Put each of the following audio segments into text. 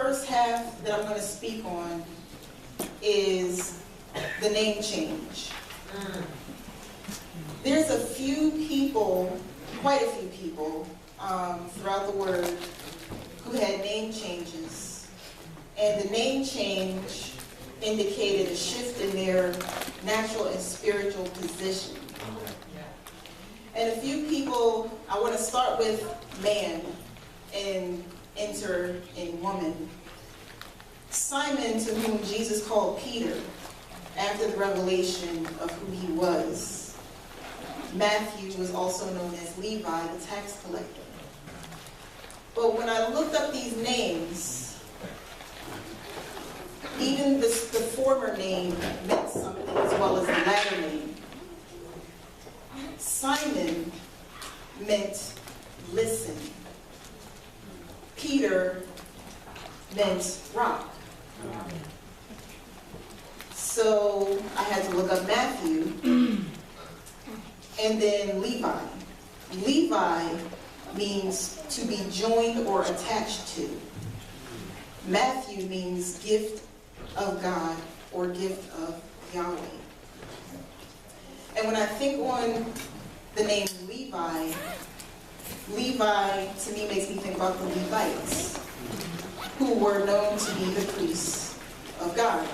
first half that I'm going to speak on is the name change. There's a few people, quite a few people, throughout the Word who had name changes. And the name change indicated a shift in their natural and spiritual position. And a few people, I want to start with man and enter in woman. Simon, to whom Jesus called Peter, after the revelation of who he was. Matthew was also known as Levi, the tax collector. But when I looked up these names, even the former name meant something as well as the latter name. Simon meant listen. Peter meant rock. So I had to look up Matthew and then Levi. Levi means to be joined or attached to. Matthew means gift of God or gift of Yahweh. And when I think on the name Levi, Levi to me makes me think about the Levites, who were known to be the priests of God.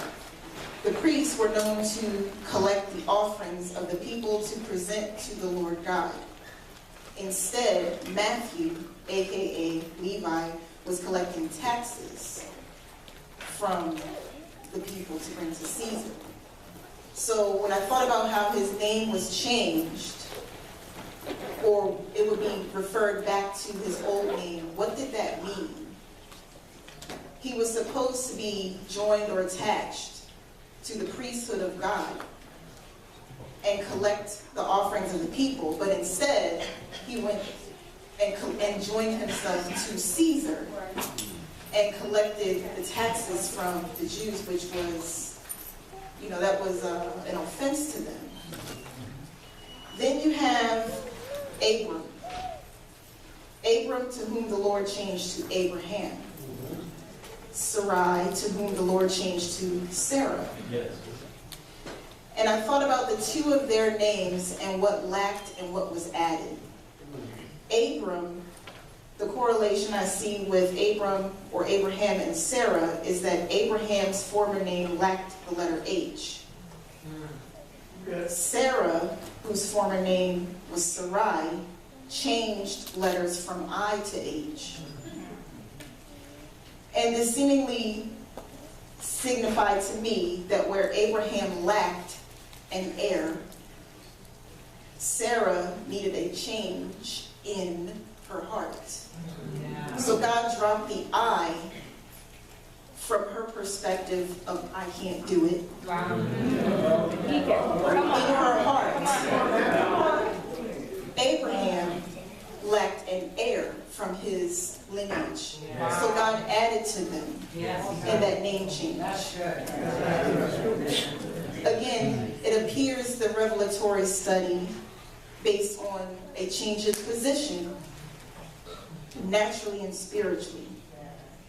The priests were known to collect the offerings of the people to present to the Lord God. Instead, Matthew, aka Levi, was collecting taxes from the people to bring to Caesar. So when I thought about how his name was changed, or it would be referred back to his old name, what did that mean? He was supposed to be joined or attached to the priesthood of God and collect the offerings of the people, but instead he went and joined himself to Caesar and collected the taxes from the Jews, which was, that was an offense to them. Then you have Abram. Abram, to whom the Lord changed to Abraham. Sarai, to whom the Lord changed to Sarah. Yes. And I thought about the two of their names and what lacked and what was added. Abram, the correlation I see with Abram or Abraham and Sarah is that Abraham's former name lacked the letter H. Sarah, whose former name was Sarai, changed letters from I to H. And this seemingly signified to me that where Abraham lacked an heir, Sarah needed a change in her heart. Yeah. So God dropped the I from her perspective of I can't do it. Wow. In her heart, Abraham lacked an heir from his lineage. Yeah. So God added to them in that name change. Again, it appears the revelatory study based on a change in position, naturally and spiritually.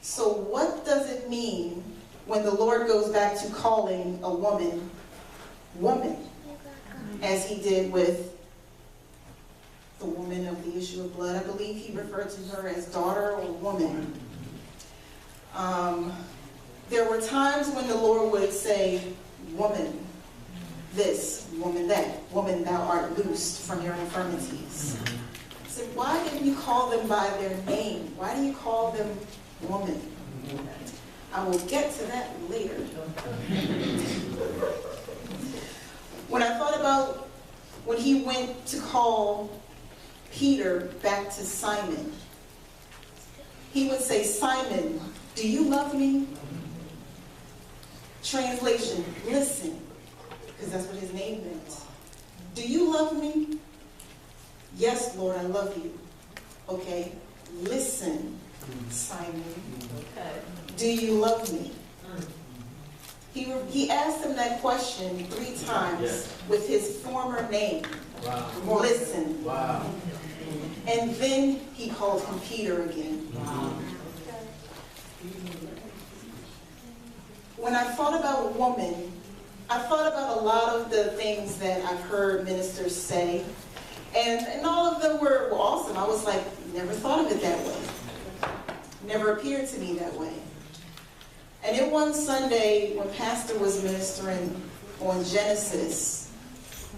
So what does it mean when the Lord goes back to calling a woman, woman, as he did with the woman of the issue of blood? I believe he referred to her as daughter or woman. There were times when the Lord would say, woman this, woman that, woman thou art loosed from your infirmities. I said, why didn't you call them by their name? Why do you call them woman? I will get to that later. When I thought about when he went to call Peter back to Simon, he would say, Simon, do you love me? Translation, listen, because that's what his name meant. Do you love me? Yes, Lord, I love you. Okay, listen, Simon. Okay. Do you love me? He asked him that question 3 times with his former name. Wow. Listen. Wow. And then he called him Peter again. Wow. when I thought about woman, I thought about a lot of the things that I've heard ministers say, and all of them were awesome. I was like, never thought of it that way. Never appeared to me that way. And then one Sunday, when Pastor was ministering on Genesis,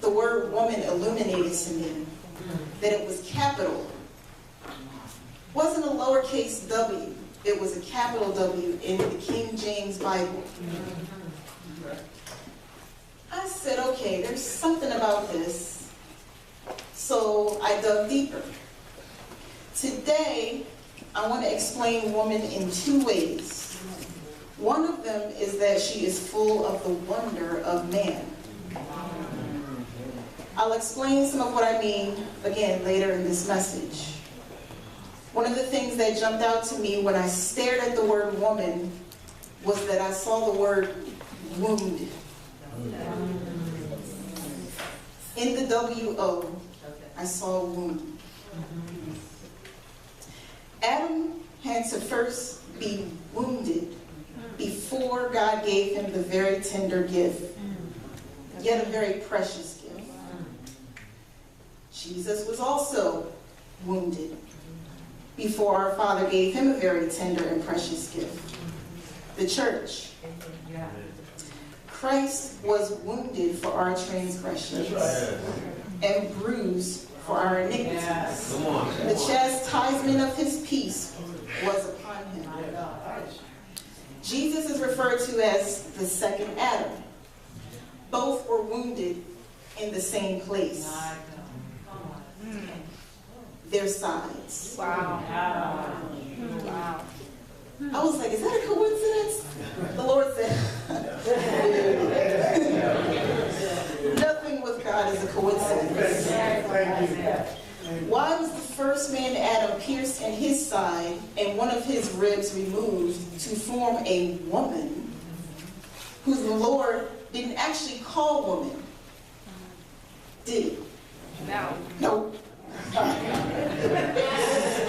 the word woman illuminated to me that it was capital. It wasn't a lowercase w, it was a capital W in the King James Bible. I said, okay, there's something about this. So I dug deeper. Today, I want to explain woman in two ways. One of them is that she is full of the wonder of man. I'll explain some of what I mean, again, later in this message. One of the things that jumped out to me when I stared at the word woman was that I saw the word wound. In the W-O, I saw wound. Adam had to first be wounded before God gave him the very tender gift, yet a very precious gift. Jesus was also wounded before our Father gave him a very tender and precious gift, the church. Christ was wounded for our transgressions and bruised for our iniquities. The chastisement of his peace was upon him. Jesus is referred to as the second Adam. Both were wounded in the same place. Their sides. Wow. Wow. I was like, is that a coincidence? The Lord said, nothing with God is a coincidence. Why was the first man Adam pierced in his side and one of his ribs removed to form a woman who the Lord didn't actually call woman? Did he? No. No.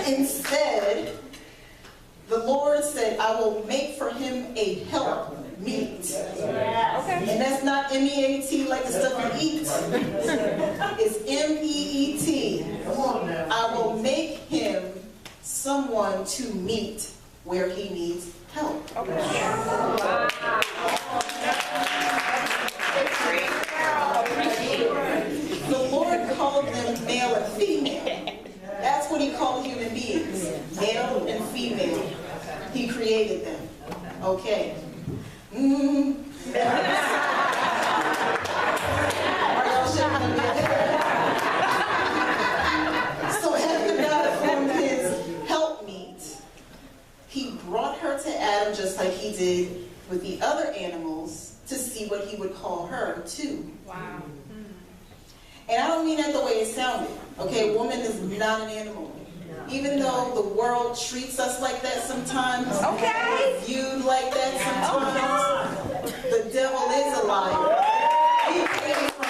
Instead, the Lord said, I will make for him a help meet. Okay. And that's not M-E-A-T like the stuff you eat. It's M-E-E-T. I will make him someone to meet where he needs help. Okay. The Lord called them male and female. That's what he called human beings, male and female. He created them. Okay. Are y'all shaking your head? So after God formed his helpmeet, he brought her to Adam just like he did with the other animals to see what he would call her too. Wow. And I don't mean that the way it sounded. Okay, woman is not an animal. Even though the world treats us like that sometimes, Okay. viewed like that sometimes, the devil is a liar. He came from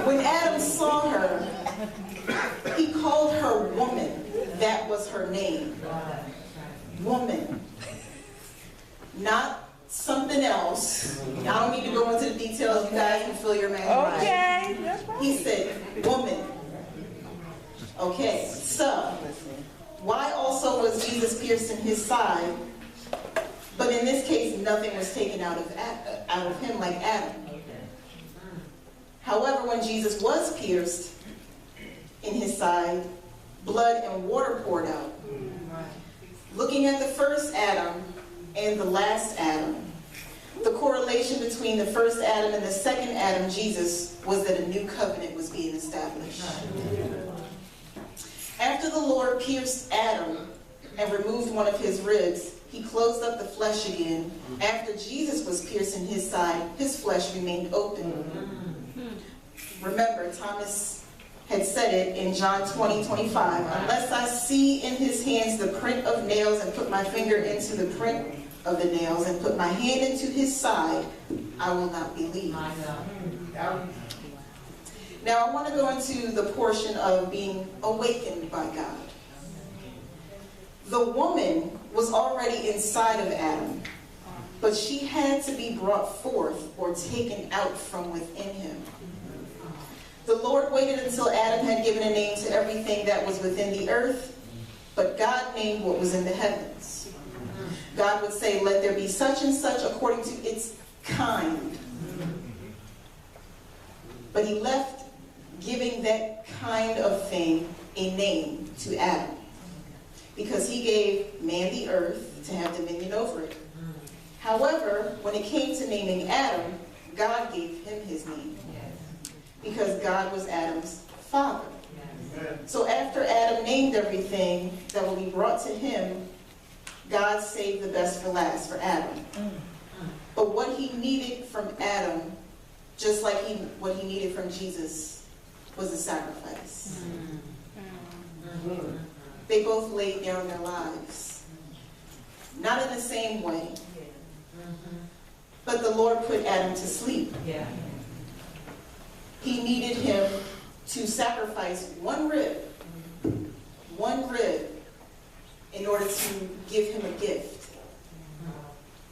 when Adam saw her, he called her woman. That was her name. Woman. Not something else. I don't need to go into the details. You guys can fill your mind. Okay. That's right. He said, woman. Okay, so why also was Jesus pierced in his side? But in this case, nothing was taken out of him like Adam. However, when Jesus was pierced in his side, blood and water poured out. Looking at the first Adam and the last Adam, the correlation between the first Adam and the second Adam, Jesus, was that a new covenant was being established. After the Lord pierced Adam and removed one of his ribs, he closed up the flesh again. After Jesus was pierced in his side, his flesh remained open. Remember, Thomas had said it in John 20:25, unless I see in his hands the print of nails and put my finger into the print of the nails and put my hand into his side, I will not believe. Now I want to go into the portion of being awakened by God. The woman was already inside of Adam, but she had to be brought forth or taken out from within him. The Lord waited until Adam had given a name to everything that was within the earth, but God named what was in the heavens. God would say, let there be such and such according to its kind. But he left giving that kind of thing a name to Adam, because he gave man the earth to have dominion over it. However, when it came to naming Adam, God gave him his name, because God was Adam's father. So after Adam named everything that will be brought to him, God saved the best for last for Adam. But what he needed from Adam, just like what he needed from Jesus, was a sacrifice. They both laid down their lives. Not in the same way. But the Lord put Adam to sleep. He needed him to sacrifice one rib, in order to give him a gift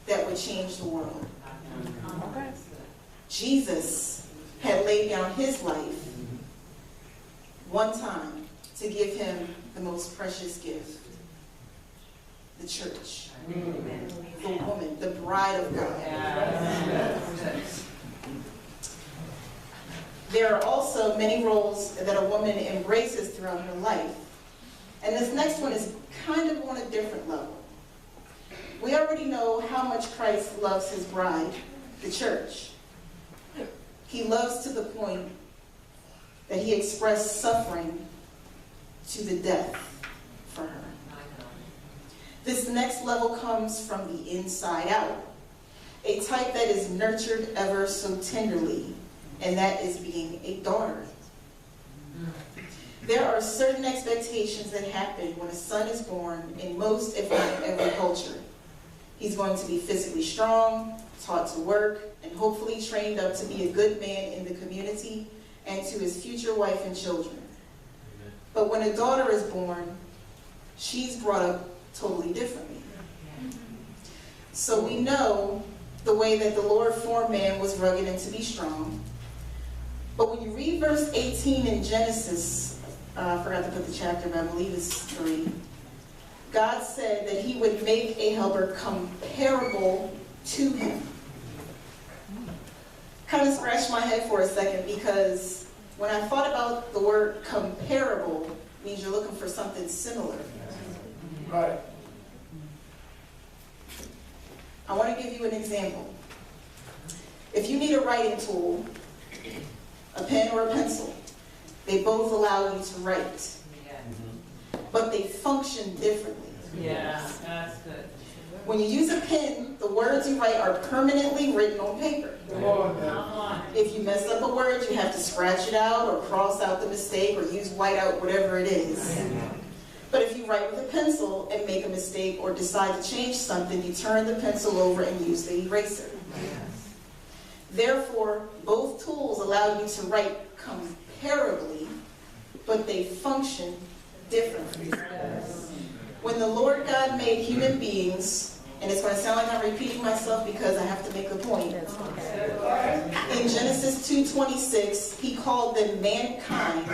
that would change the world. Jesus had laid down his life one time to give him the most precious gift, the church, the woman, the bride of God. There are also many roles that a woman embraces throughout her life. And this next one is kind of on a different level. We already know how much Christ loves his bride, the church. He loves to the point that he expressed suffering to the death for her. This next level comes from the inside out, a type that is nurtured ever so tenderly, and that is being a daughter. There are certain expectations that happen when a son is born in most, if not every culture. He's going to be physically strong, taught to work, and hopefully trained up to be a good man in the community and to his future wife and children. But when a daughter is born, she's brought up totally differently. So we know the way that the Lord formed man was rugged and to be strong. But when you read verse 18 in Genesis, I forgot to put the chapter, but I believe it's 3. God said that he would make a helper comparable to him. Kind of scratched my head for a second, because when I thought about the word comparable, it means you're looking for something similar. Right. I want to give you an example. If you need a writing tool, a pen or a pencil, they both allow you to write. But they function differently. Yeah, that's good. When you use a pen, the words you write are permanently written on paper. Come on now. If you mess up a word, you have to scratch it out or cross out the mistake or use whiteout, whatever it is. But if you write with a pencil and make a mistake or decide to change something, you turn the pencil over and use the eraser. Therefore, both tools allow you to write comparably, but they function differently. When the Lord God made human beings, and it's going to sound like I'm repeating myself because I have to make a point. In Genesis 2:26, he called them mankind,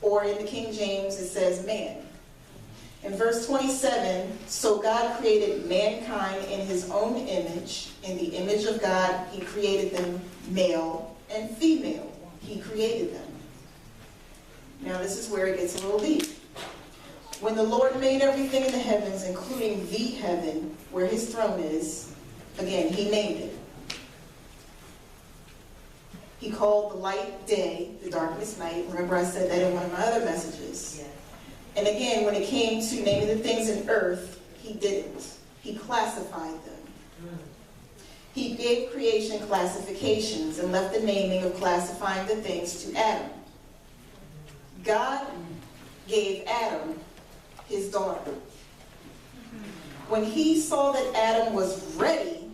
or in the King James it says man. In verse 27, so God created mankind in his own image. In the image of God, he created them male and female. He created them. Now this is where it gets a little deep. When the Lord made everything in the heavens, including the heaven where his throne is, again, he named it. He called the light day, the darkness night. Remember I said that in one of my other messages. And again, when it came to naming the things in earth, he didn't. He classified them. He gave creation classifications and left the naming of classifying the things to Adam. God gave Adam his daughter. When he saw that Adam was ready,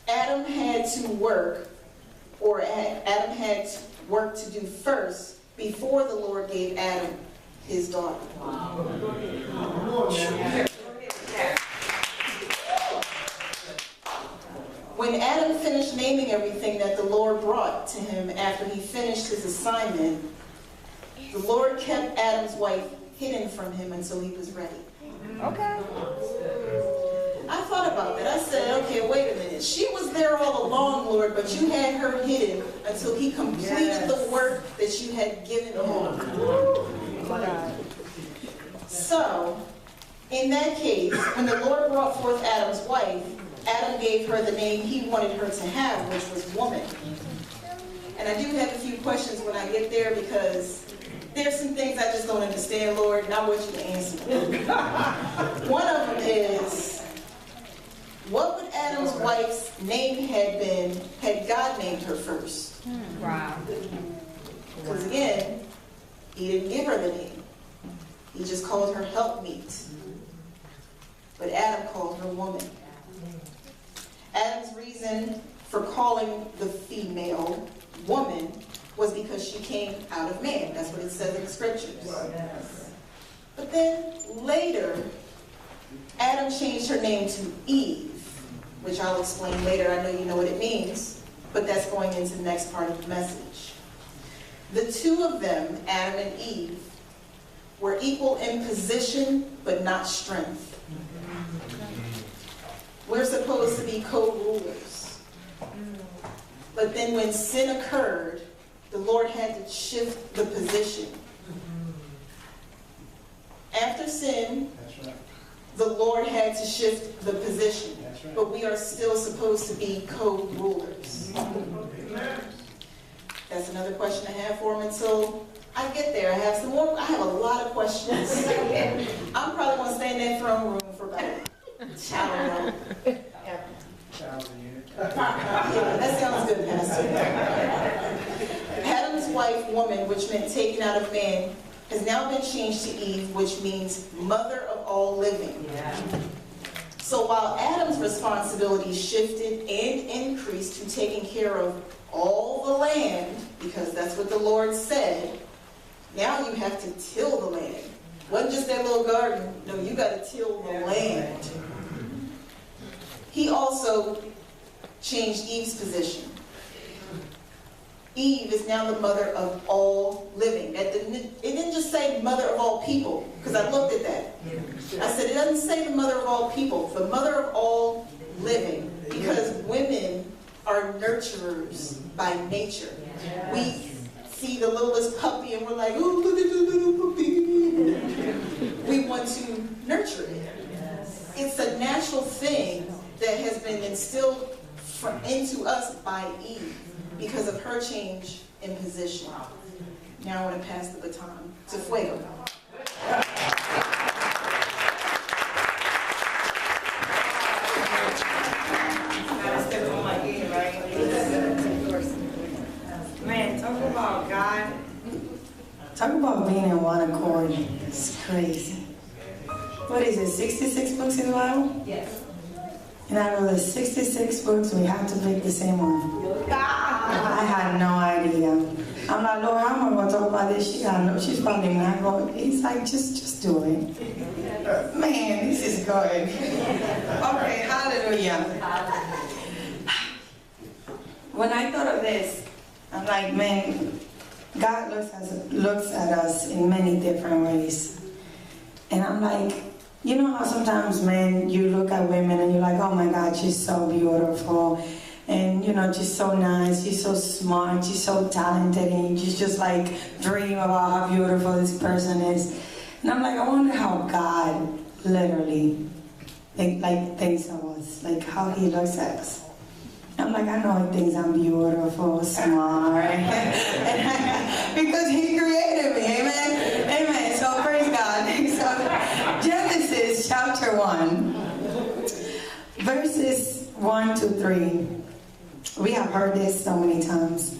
Adam had to work, or Adam had work to do first before the Lord gave Adam his daughter. When Adam finished naming everything that the Lord brought to him after he finished his assignment, the Lord kept Adam's wife hidden from him until he was ready. Okay. I thought about that. I said, okay, wait a minute. She was there all along, Lord, but you had her hidden until he completed the work that you had given him. So, in that case, when the Lord brought forth Adam's wife, Adam gave her the name he wanted her to have, which was woman. And I do have a few questions when I get there because there's some things I just don't understand, Lord, and I want you to answer them. One of them is, what would Adam's wife's name had been had God named her first? Wow. Because again, he didn't give her the name. He just called her helpmeet. But Adam called her woman. Adam's reason for calling the female woman was because she came out of man. That's what it says in the scriptures. But then later, Adam changed her name to Eve, which I'll explain later. I know you know what it means, but that's going into the next part of the message. The two of them, Adam and Eve, were equal in position, but not strength. We're supposed to be co-rulers. But then when sin occurred, the Lord had to shift the position. After sin, the Lord had to shift the position. But we are still supposed to be co-rulers. That's another question I have for him until I get there. I have some more. I have a lot of questions. I'm probably going to stay in that throne room for about, I don't know. Yeah, that sounds good, Pastor. Adam's wife, woman, which meant taken out of man, has now been changed to Eve, which means mother of all living. So while Adam's responsibility shifted and increased to taking care of all the land, because that's what the Lord said, now you have to till the land. It wasn't just that little garden. No, you got to till the land. He also changed Eve's position. Eve is now the mother of all living. It didn't just say mother of all people, because I looked at that. I said it doesn't say the mother of all people, the mother of all living, because women are nurturers by nature. We see the littlest puppy and we're like, oh, look at the little puppy. We want to nurture it. It's a natural thing that has been instilled into us by Eve because of her change in position. Now I want to pass the baton to Fuego. Man, talk about God. Talk about being in one accord. It's crazy. What is it, 66 books in the Bible? Yes. And out of the 66 books, we have to pick the same one. I had no idea. I'm like, Lord, how am I going to talk about this? She's probably not going. He's like, just do it. Man, this is good. Okay, hallelujah. When I thought of this, I'm like, man, God looks at us in many different ways. And I'm like, you know how sometimes, man, you look at women and you're like, oh my God, she's so beautiful. And, you know, she's so nice, she's so smart, she's so talented, and you just like dream about how beautiful this person is. And I'm like, I wonder how God literally thinks of us, like how he looks at us. I'm like, I know he thinks I'm beautiful, smart, because he created me, amen? Amen, so praise God. So Genesis chapter 1, verses 1 to 3. We have heard this so many times,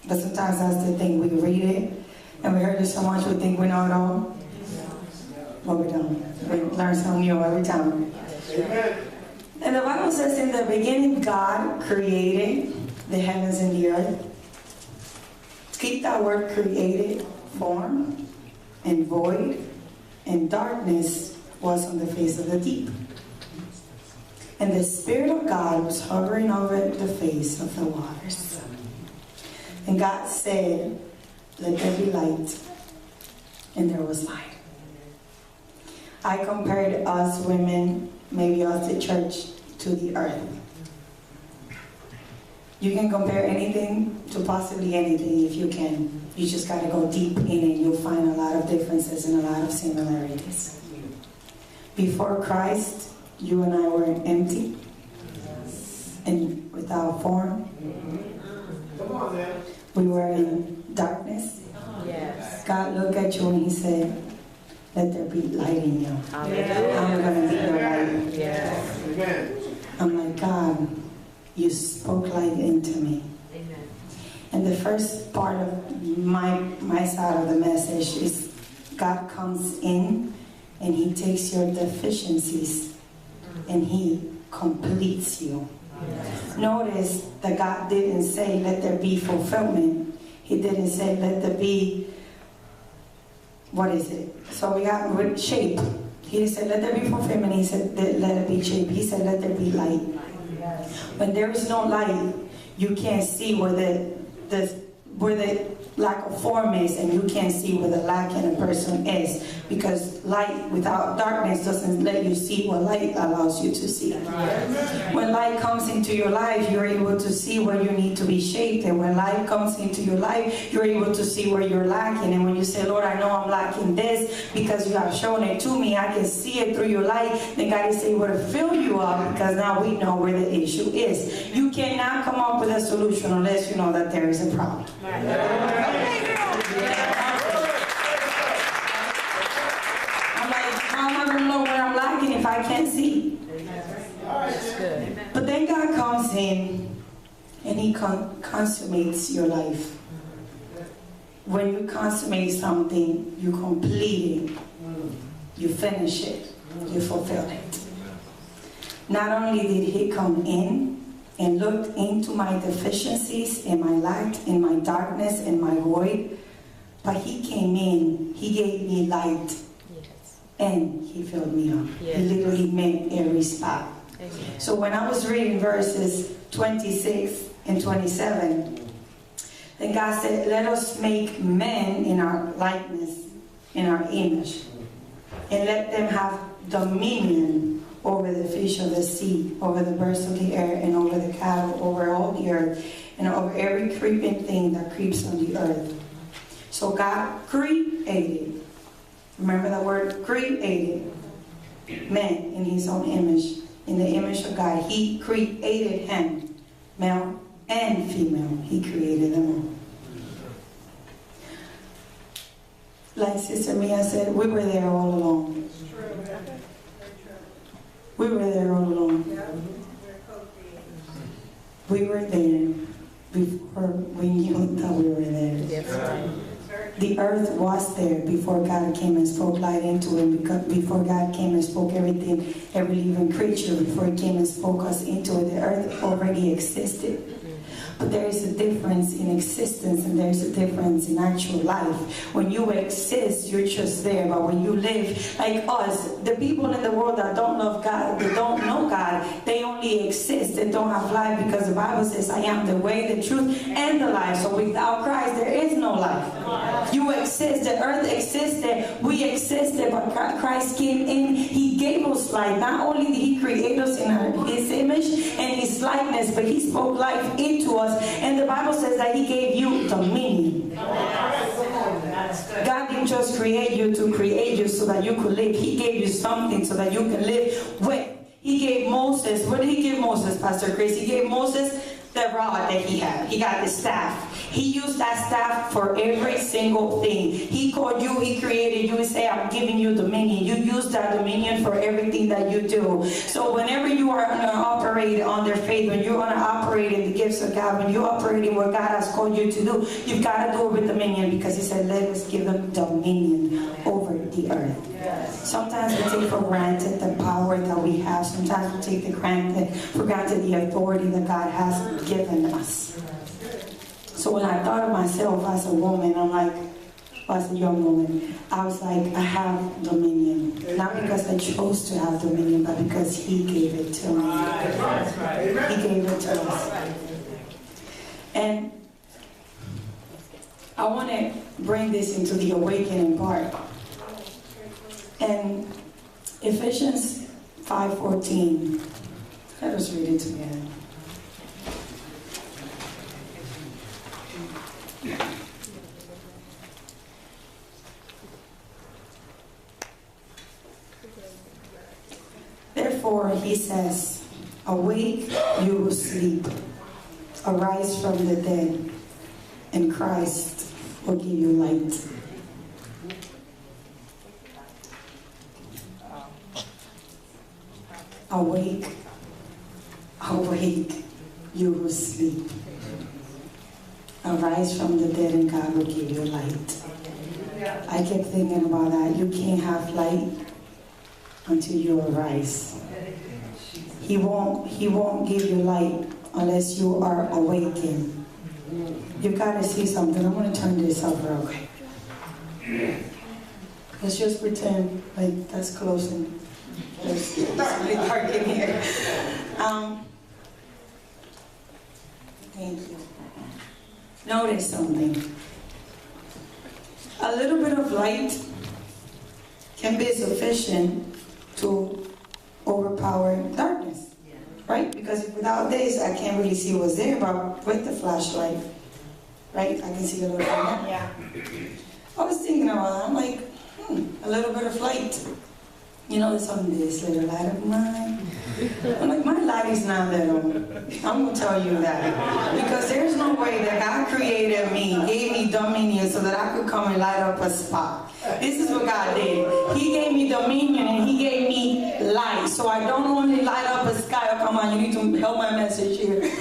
but sometimes that's the thing. We read it, and we heard it so much we think we know it all, but we don't. We learn something new every time. Amen. And the Bible says, in the beginning, God created the heavens and the earth. Keep that word created, form, and void, and darkness was on the face of the deep. And the Spirit of God was hovering over the face of the waters. And God said, let there be light. And there was light. I compared us women, maybe us the church, to the earth. You can compare anything to possibly anything if you can. You just got to go deep in it. You'll find a lot of differences and a lot of similarities. Before Christ, you and I were empty and without form. Come on, man. We were in darkness. Yes. God looked at you and he said, let there be light in you. I'm going to be your light. Yes. Amen. I'm like, God, you spoke light into me. Amen. And the first part of my side of the message is God comes in and he takes your deficiencies and he completes you. Yes. Notice that God didn't say, let there be fulfillment. He didn't say, let there be, what is it? So we got with shape. He said, let there be fulfillment. He said, let it be shape. He said, let there be light. When there is no light, you can't see where the lack of form is, and you can't see where the lack in a person is, because light without darkness doesn't let you see what light allows you to see. When light comes into your life, you're able to see where you need to be shaped, and when light comes into your life, you're able to see where you're lacking. And when you say, Lord, I know I'm lacking this because you have shown it to me, I can see it through your light, then God is able to fill you up, because now we know where the issue is. You cannot come up with a solution unless you know that there is a problem. I'm like, how am I going to know where I'm lacking if I can't see? That's good. But then God comes in and he consummates your life. When you consummate something, you complete it, you finish it, you fulfill it. Not only did he come in and looked into my deficiencies, in my lack, in my darkness, in my void, but he came in, he gave me light, Yes. and he filled me up. Yes. He literally made every spot. Amen. So when I was reading verses 26 and 27, then God said, let us make men in our likeness, in our image, and let them have dominion over the fish of the sea, over the birds of the air, and over the cattle, over all the earth, and over every creeping thing that creeps on the earth. So God created, remember the word created, man in his own image, in the image of God. He created him, male and female. He created them all. Like Sister Mia said, we were there all along. We were there all along. We were there before we knew that we were there. Yes. The earth was there before God came and spoke light into it, before God came and spoke everything, every living creature, before he came and spoke us into it. The earth already existed. But there is a difference in existence, and there is a difference in actual life. When you exist, you're just there. But when you live like us, the people in the world that don't love God, that don't know God, they only exist and don't have life, because the Bible says, I am the way, the truth, and the life. So without Christ, there is no life. You exist. The earth existed. We existed. But Christ came in. He gave us life. Not only did he create us in his image and his likeness, but he spoke life into us. And the Bible says that he gave you dominion. God didn't just create you to create you so that you could live. He gave you something so that you can live with. He gave Moses, what did he give Moses, Pastor Chris? He gave Moses the rod that he had. He got the staff. He used that staff for every single thing. He called you, he created you, and said, I'm giving you dominion. You use that dominion for everything that you do. So whenever you are going to operate under faith, when you're going to operate in the gifts of God, when you operate in what God has called you to do, you've got to do it with dominion, because he said, let us give them dominion over the earth. Yes. Sometimes we take for granted the power that we have. Sometimes we take for granted the authority that God has given us. So when I thought of myself as a woman, I'm like, as a young woman, I was like, I have dominion. Not because I chose to have dominion, but because He gave it to me. That's right. He gave it to us. And I want to bring this into the awakening part. And Ephesians 5:14. Let us read it together. Therefore, he says, awake, you who sleep. Arise from the dead, and Christ will give you light. Awake, awake, you who sleep. Arise from the dead, and God will give you light. I kept thinking about that. You can't have light until you arise. He won't give you light unless you are awakened. You gotta see something. I'm gonna turn this up real quick. Let's just pretend like that's close and it's really dark in here. Thank you. Notice something. A little bit of light can be sufficient to overpower darkness, right? Because without this, I can't really see what's there, but with the flashlight, right, I can see a little bit more. Yeah. I was thinking about that. I'm like, a little bit of light. You know, it's on this little light of mine. I'm like, my light is not little. I'm going to tell you that. Because there's no way that God created me, gave me dominion so that I could come and light up a spot. This is what God did. He gave me dominion and He gave me light. So I don't only light up a sky. Oh, come on, you need to help my message here. But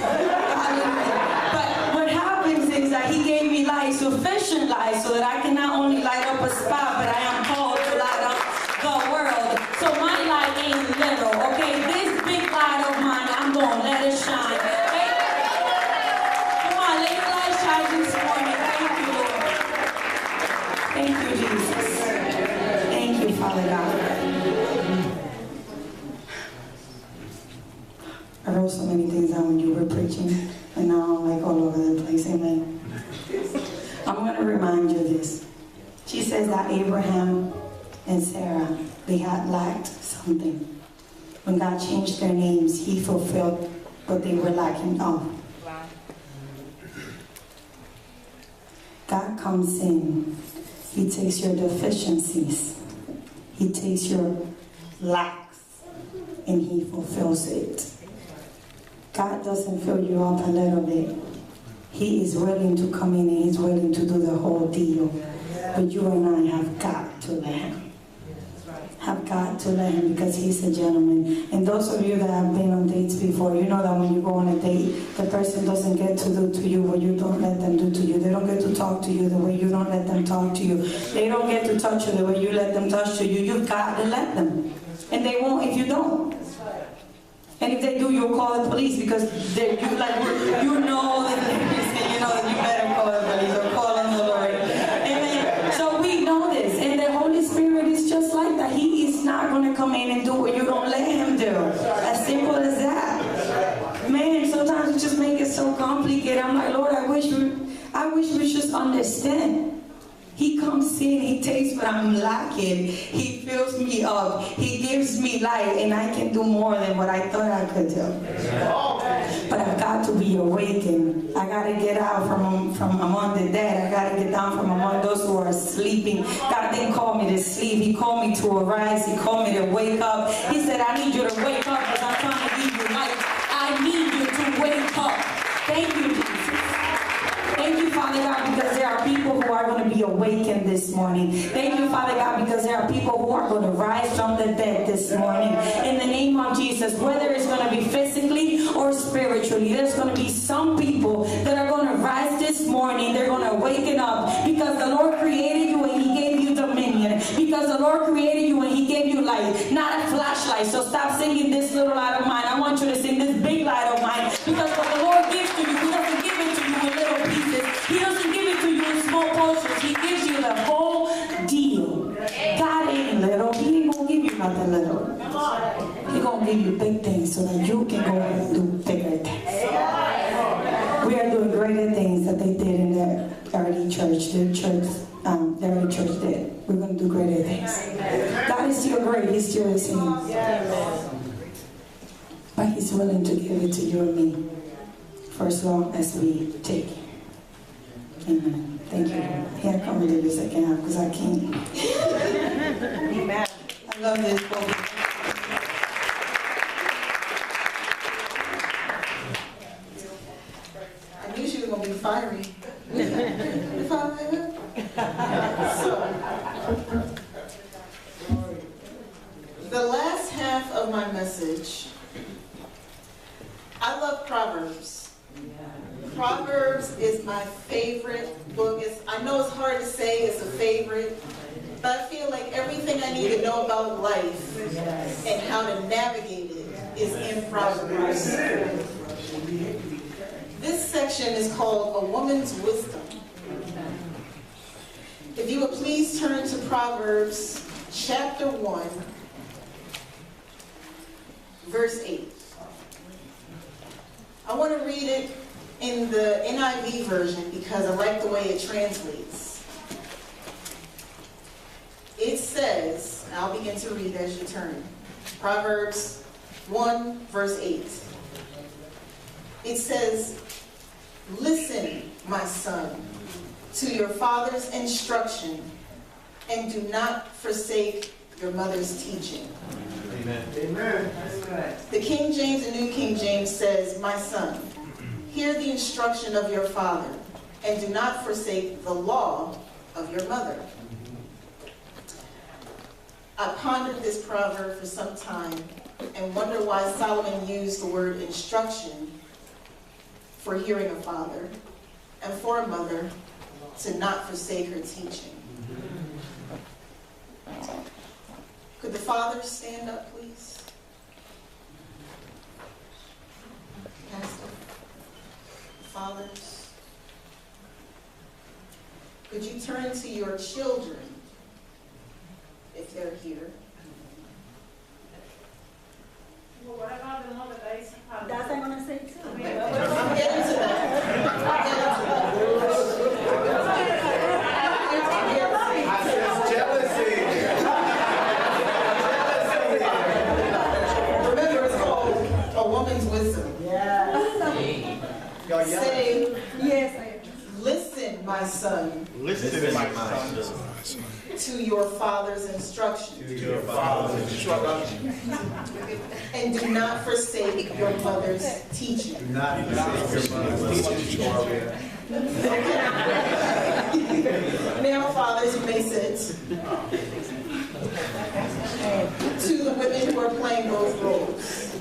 what happens is that He gave me light, sufficient light, so that I can not only light up a spot, but I am called to light up the world. So my light ain't little, okay? This big light of mine, I'm going to let it shine. Okay? Come on, let your light shine this morning. Thank you, Lord. Thank you, Jesus. Thank you, Father God. I wrote so many things down when you were preaching, and now I'm like all over the place. Amen. I'm going to remind you of this. She says that Abraham and Sarah, they had lacked something. When God changed their names, He fulfilled what they were lacking of. God comes in. He takes your deficiencies. He takes your lacks, and He fulfills it. God doesn't fill you up a little bit. He is willing to come in and He's willing to do the whole deal. But you and I have got to let Him. Have got to let Him, because He's a gentleman. And those of you that have been on dates before, you know that when you go on a date, the person doesn't get to do to you what you don't let them do to you. They don't get to talk to you the way you don't let them talk to you. They don't get to touch you the way you let them touch to you. You've got to let them. And they won't if you don't. And if they do, you'll call the police, because you know that you better call the police or call on the Lord. Amen. So we know this, and the Holy Spirit is just like that. He is not going to come in and do what you don't let Him do. As simple as that. Man, sometimes we just make it so complicated. I'm like, Lord, I wish we just understand. He comes in, He takes what I'm lacking, He fills me up, He gives me light, and I can do more than what I thought I could do. But I've got to be awakened. I got to get out from among the dead. I got to get down from among those who are sleeping. God didn't call me to sleep. He called me to arise. He called me to wake up. He said, I need you to wake up, because I'm trying to give you light. I need you to wake up. Thank you, Jesus. Thank you, Father God, because there are people who are going to be awakened this morning. Thank you, Father God, because there are people who are going to rise from the dead this morning. In the name of Jesus, whether it's going to be physically or spiritually, there's going to be some people that are going to rise this morning. They're going to waken up, because the Lord created you and He gave you dominion. Because the Lord created you and He gave you light, not a flashlight. So stop singing this little light of mine. I want you to sing this big light of mine, because what the Lord gives to you, He doesn't give it to you in little pieces. He doesn't give it to you in small portions. He gives you the whole is yours, but He's willing to give it to you and me for as long as we take it. Amen. Thank you. Here, come and do the second half because I can't. Amen. I love this book. I knew she was going to be fiery. The last half of my message, I love Proverbs. Proverbs is my favorite book. I know it's hard to say it's a favorite, but I feel like everything I need to know about life and how to navigate it is in Proverbs. This section is called A Woman's Wisdom. If you would please turn to Proverbs chapter 1, verse 8. I want to read it in the NIV version because I like the way it translates. It says, and I'll begin to read as you turn, Proverbs 1, verse 8. It says, "Listen, my son, to your father's instruction, and do not forsake your mother's teaching." Amen. Amen. That's good. The King James and New King James says, "My son, hear the instruction of your father, and do not forsake the law of your mother." I pondered this proverb for some time and wonder why Solomon used the word instruction for hearing a father and for a mother to not forsake her teaching. Could the fathers stand up, please? Pastor, fathers, could you turn to your children if they're here? Well, what about the mother that is a That's what I'm gonna say too. I'm getting to that. Remember, it's called A Woman's Wisdom. Say, Yes, listen, my son, Listen, my son, to your father's instruction, to your father's instruction. and do not forsake your mother's teaching. Do not forsake your mother's teaching. Now, fathers, you may sit. To the women who are playing both roles,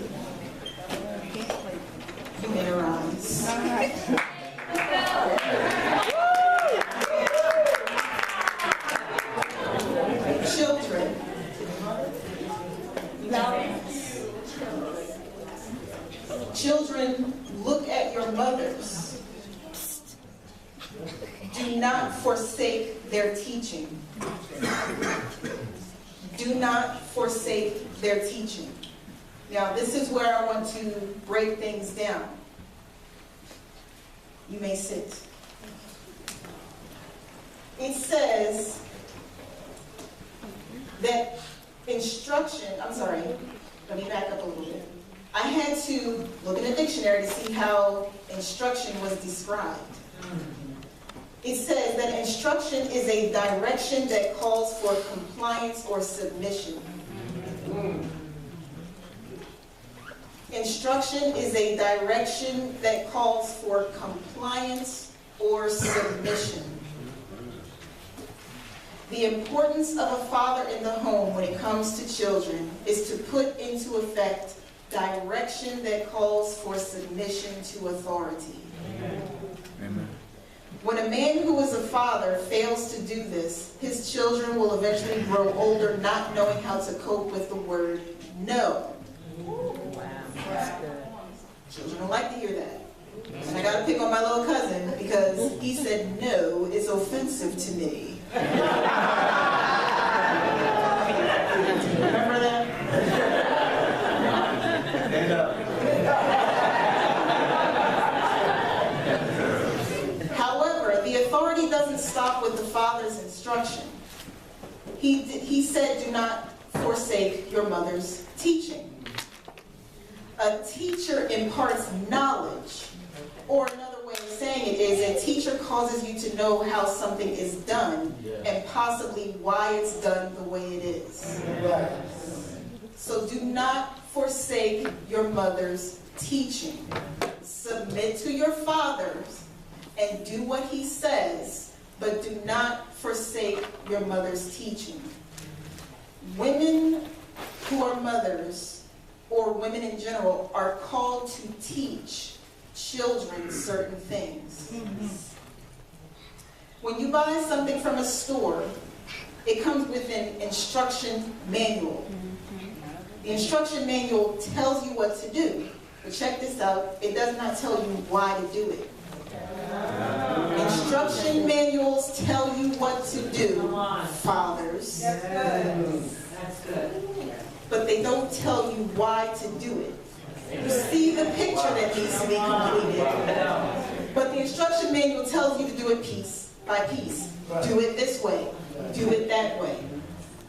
you may arise. Children, children, look at your mothers. Do not forsake their teaching. Do not forsake their teaching. Now, this is where I want to break things down. You may sit. It says that instruction, let me back up a little bit. I had to look in a dictionary to see how instruction was described. It says that instruction is a direction that calls for compliance or submission. Instruction is a direction that calls for compliance or submission. The importance of a father in the home when it comes to children is to put into effect direction that calls for submission to authority. Amen. When a man who is a father fails to do this, his children will eventually grow older not knowing how to cope with the word no. Children don't like to hear that. And I got to pick on my little cousin because he said no is offensive to me. Remember that? Stand up. However, the authority doesn't stop with the father's instruction. He said, do not forsake forsake your mother's teaching. A teacher imparts knowledge, or another way of saying it is a teacher causes you to know how something is done and possibly why it's done the way it is. So do not forsake your mother's teaching. Submit to your fathers and do what he says, but do not forsake your mother's teaching. Women who are mothers, or women in general, are called to teach children certain things. When you buy something from a store, it comes with an instruction manual. The instruction manual tells you what to do, but check this out, it does not tell you why to do it. Instruction manuals tell you what to do, fathers. That's good. But they don't tell you why to do it. You see the picture that needs to be completed. But the instruction manual tells you to do it piece by piece. Do it this way. Do it that way.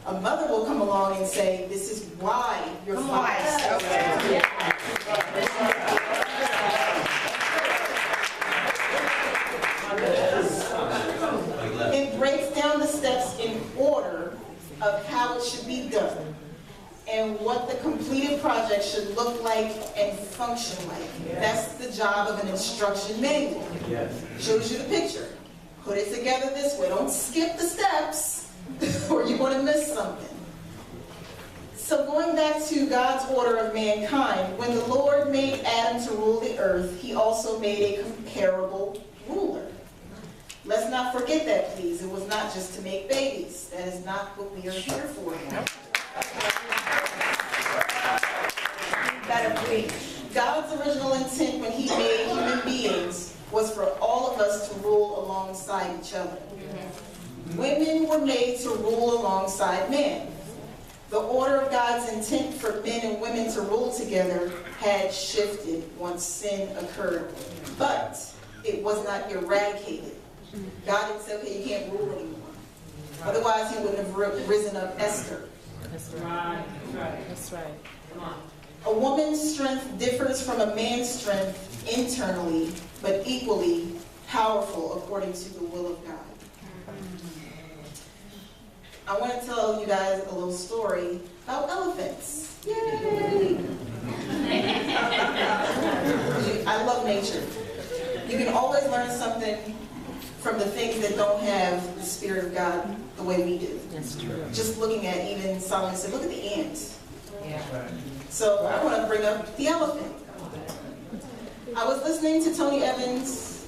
A mother will come along and say, this is why your father said it breaks down the steps in order of how it should be done and what the completed project should look like and function like. That's the job of an instruction manual. Shows you the picture. Put it together this way. Don't skip the steps or you're going to miss something. So going back to God's order of mankind, when the Lord made Adam to rule the earth, he also made a comparable ruler. Let's not forget that, please. It was not just to make babies. That is not what we are here for. God's original intent when he made human beings was for all of us to rule alongside each other. Women were made to rule alongside men. The order of God's intent for men and women to rule together had shifted once sin occurred, but it was not eradicated. God didn't say, okay, you can't rule anymore. Otherwise, he wouldn't have risen up Esther. That's right. That's right. Come on. A woman's strength differs from a man's strength internally, but equally powerful according to the will of God. I want to tell you guys a little story about elephants. Yay! I love nature. You can always learn something from the things that don't have the Spirit of God the way we do. That's true. Just looking at, even Solomon said, look at the ants. Yeah. So I want to bring up the elephant. I was listening to Tony Evans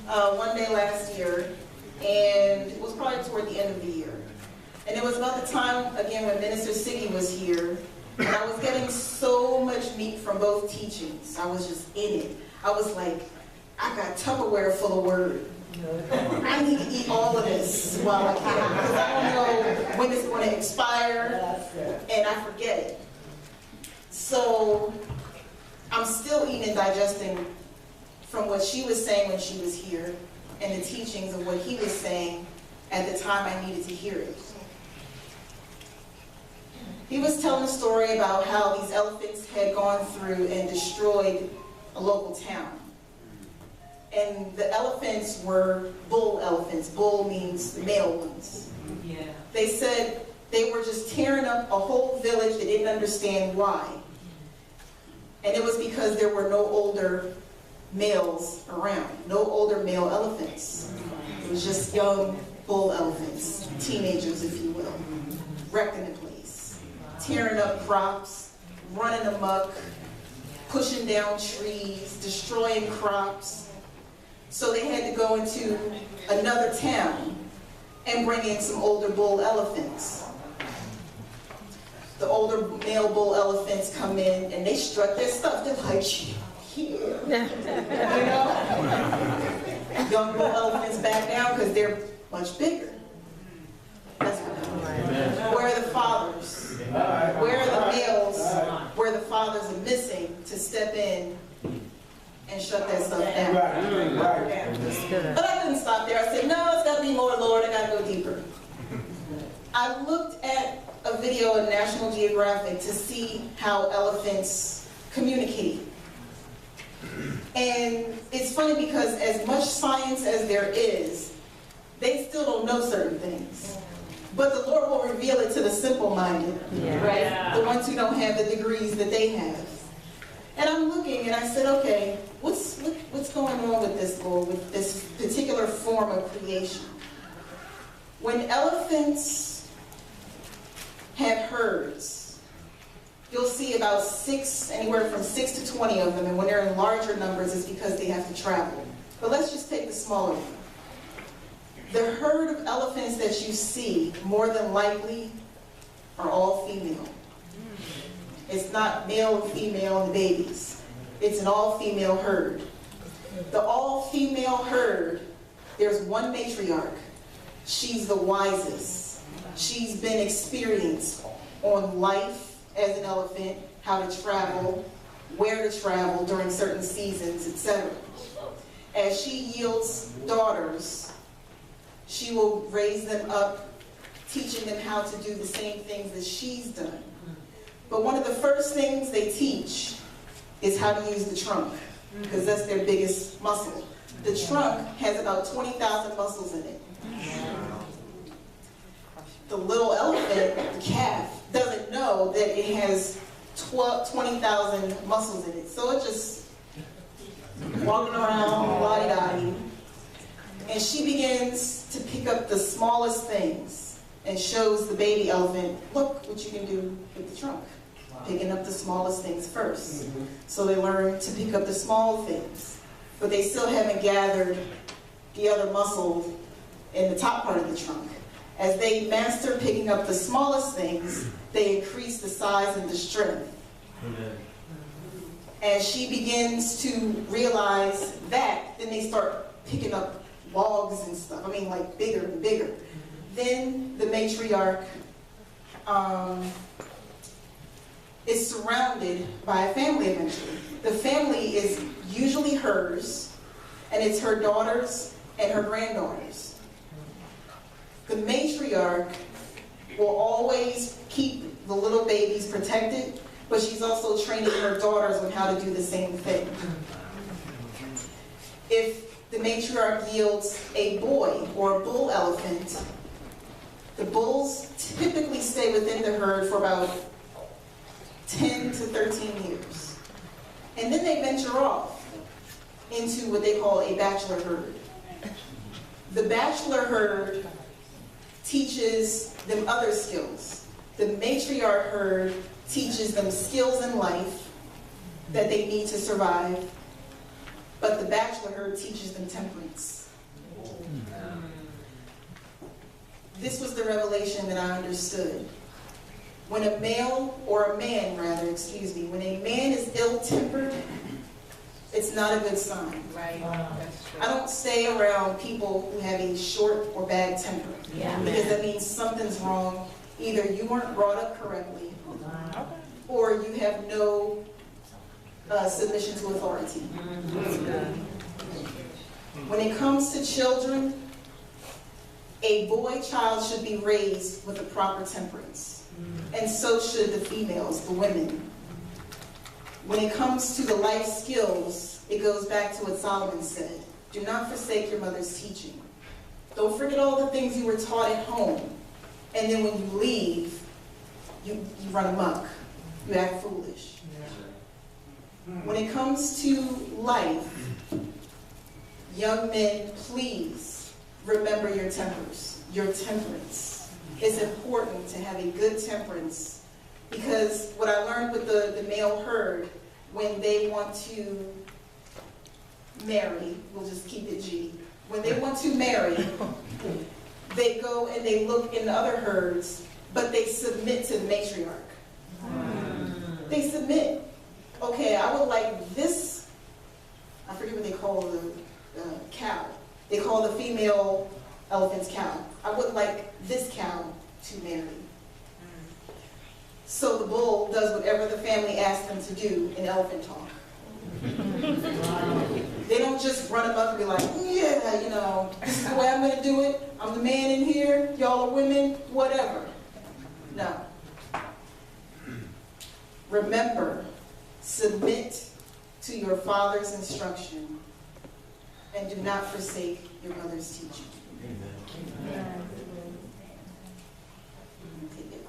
one day last year, and it was probably toward the end of the year. And it was about the time, again, when Minister Siggy was here, and I was getting so much meat from both teachings. I was just in it. I was like, I got Tupperware full of word. I need to eat all of this while I can, because I don't know when it's going to expire, and I forget it. So I'm still eating and digesting from what she was saying when she was here, and the teachings of what he was saying at the time I needed to hear it. He was telling a story about how these elephants had gone through and destroyed a local town. And the elephants were bull elephants. Bull means the male ones. Yeah. They said they were just tearing up a whole village. They didn't understand why. And it was because there were no older males around, no older male elephants. It was just young bull elephants, teenagers, if you will, wrecking the place, tearing up crops, running amok, pushing down trees, destroying crops. So they had to go into another town and bring in some older bull elephants. The older male bull elephants come in and they strut their stuff. They're like, yeah. You know? Young bull elephants back down because they're much bigger. That's what happens. Where are the fathers? Where are the males where the fathers are missing to step in and shut that stuff down? But I didn't stop there. I said, no, it's got to be more, Lord. I got to go deeper. I looked at a a video in National Geographic to see how elephants communicate. And it's funny because as much science as there is, they still don't know certain things. But the Lord will reveal it to the simple-minded, right? The ones who don't have the degrees that they have. And I'm looking and I said, okay, what's going on with this, Lord, with this particular form of creation? When elephants have herds, you'll see about anywhere from 6 to 20 of them, and when they're in larger numbers, it's because they have to travel. But let's just take the smaller one. The herd of elephants that you see, more than likely, are all female. It's not male and female and babies. It's an all-female herd. The all-female herd, there's one matriarch. She's the wisest. She's been experienced on life as an elephant, how to travel, where to travel during certain seasons, etc. As she yields daughters, she will raise them up, teaching them how to do the same things that she's done. But one of the first things they teach is how to use the trunk, because that's their biggest muscle. The trunk has about 20,000 muscles in it. The little elephant, the calf, doesn't know that it has 20,000 muscles in it. So it just walking around, la-di-da-di. And she begins to pick up the smallest things and shows the baby elephant, look what you can do with the trunk. Picking up the smallest things first. So they learn to pick up the small things. But they still haven't gathered the other muscle in the top part of the trunk. As they master picking up the smallest things, they increase the size and the strength. As she begins to realize that, then they start picking up logs and stuff. I mean, like bigger and bigger. Then the matriarch is surrounded by a family eventually. The family is usually hers, and it's her daughters and her granddaughters. The matriarch will always keep the little babies protected, but she's also training her daughters on how to do the same thing. If the matriarch yields a boy or a bull elephant, the bulls typically stay within the herd for about 10 to 13 years. And then they venture off into what they call a bachelor herd. The bachelor herd teaches them other skills. The matriarch herd teaches them skills in life that they need to survive, but the bachelor herd teaches them temperance. This was the revelation that I understood. When a male, or a man rather, excuse me, when a man is ill-tempered, it's not a good sign. Right. That's true. I don't stay around people who have a short or bad temper. Because that means something's wrong. Either you weren't brought up correctly, or you have no submission to authority. When it comes to children, a boy child should be raised with a proper temperance. And so should the females, the women. When it comes to the life skills, it goes back to what Solomon said. Do not forsake your mother's teaching. Don't forget all the things you were taught at home. And then when you leave, you run amok. You act foolish. When it comes to life, young men, please remember your tempers, your temperance. It's important to have a good temperance, because what I learned with the male herd, when they want to marry, we'll just keep it G, when they want to marry, they go and they look in the other herds, but they submit to the matriarch. They submit. Okay, I would like this, I forget what they call the cow. They call the female elephant's cow. I would like this cow to marry. So the bull does whatever the family asks them to do in elephant talk. They don't just run up and be like, yeah, you know, this is the way I'm going to do it. I'm the man in here, y'all are women, whatever. No. Remember, submit to your father's instruction, and do not forsake your mother's teaching. Amen. Take it.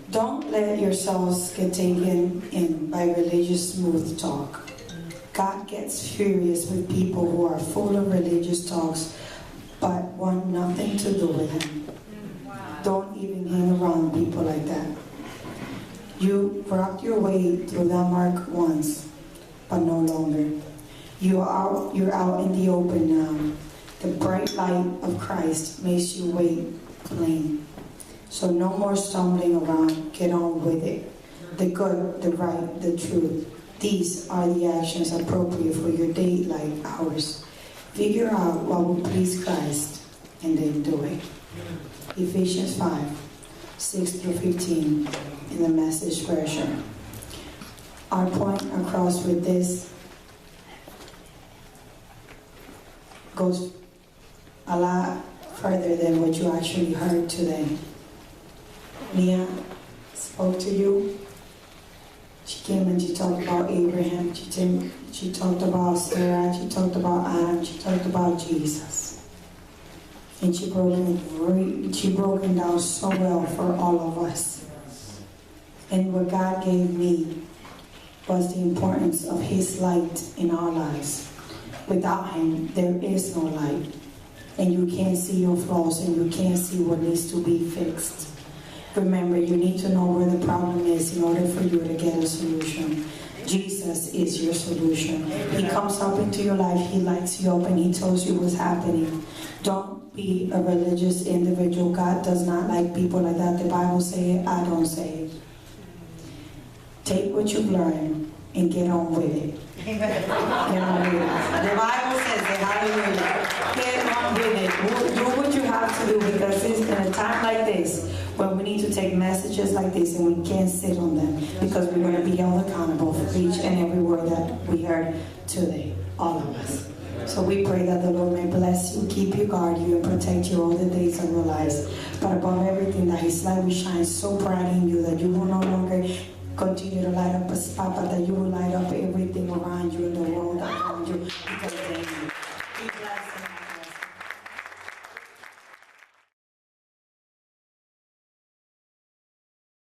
Don't let yourselves get taken in by religious smooth talk. God gets furious with people who are full of religious talks but want nothing to do with Him. Don't even hang around people like that. You rocked your way through that mark once, but no longer. You're out in the open now. The bright light of Christ makes your way plain. So no more stumbling around. Get on with it. The good, the right, the truth. These are the actions appropriate for your day like ours. Figure out what will please Christ and then do it. Ephesians 5, 6 through 15 in the Message version. Our point across with this goes a lot further than what you actually heard today. Mia spoke to you. She came and she talked about Abraham. She talked about Sarah. She talked about Adam. She talked about Jesus. And she broke it down so well for all of us. And what God gave me was the importance of His light in our lives. Without Him, there is no light. And you can't see your flaws and you can't see what needs to be fixed. Remember, you need to know where the problem is in order for you to get a solution. Jesus is your solution. He comes up into your life, He lights you up, and He tells you what's happening. Don't be a religious individual. God does not like people like that. The Bible says it, I don't say it. Take what you've learned and get on with it. Get on with it. The Bible says it, hallelujah. Get on with it. Do what you have to do, because it's in a time like this when we need to take messages like this and we can't sit on them, because we're going to be held accountable for each and every word that we heard today, all of us. So we pray that the Lord may bless you, keep you, guard you, and protect you all the days of your lives. But above everything, that His light will shine so bright in you that you will no longer continue to light up a spot, but that you will light up every